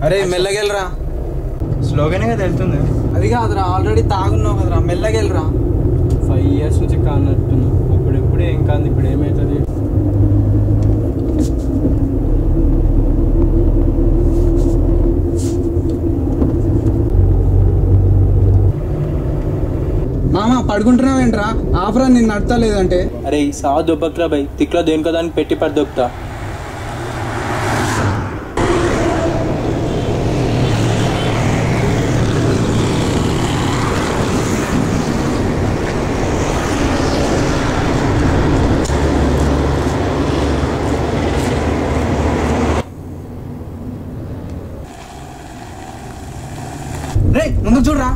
అరే మెల్లగెళ్ళరా. స్లోగానే కదా వెళ్తుంది. అది కాదురా, ఆల్రెడీ తాగున్నావు కదరా, మెల్లగెళ్ళరా. 5 years నుంచి కానట్టున్నావు. అప్పుడెప్పుడు ఏం కాదు, ఇప్పుడు ఏమవుతుంది? మామ పడుకుంటున్నావేంట్రా? ఆఫరా నిన్ను నడతా లేదంటే. అరే సా దొబ్బక్రా భయ్, తిక్లో దేనికో దానికి పెట్టి పడదొక్కుతా. రే ముందు చూడరా.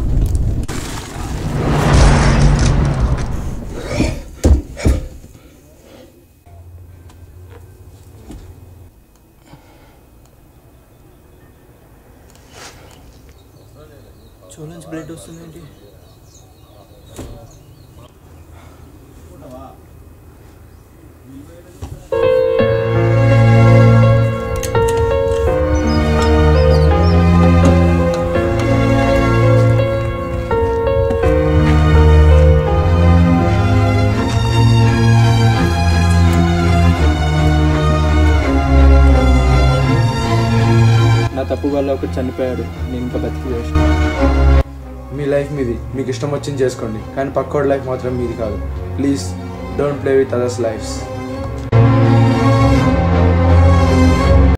చూడండి బ్లడ్ వస్తుందేంటి? నా తప్పు వల్ల ఒకటి చనిపోయాడు, నేను ఇంకా బతికి వేసిన. మీ లైఫ్ మీది, మీకు ఇష్టం వచ్చింది చేసుకోండి, కానీ పక్కోడి లైఫ్ మాత్రం మీది కాదు. Please don't play with others lifes.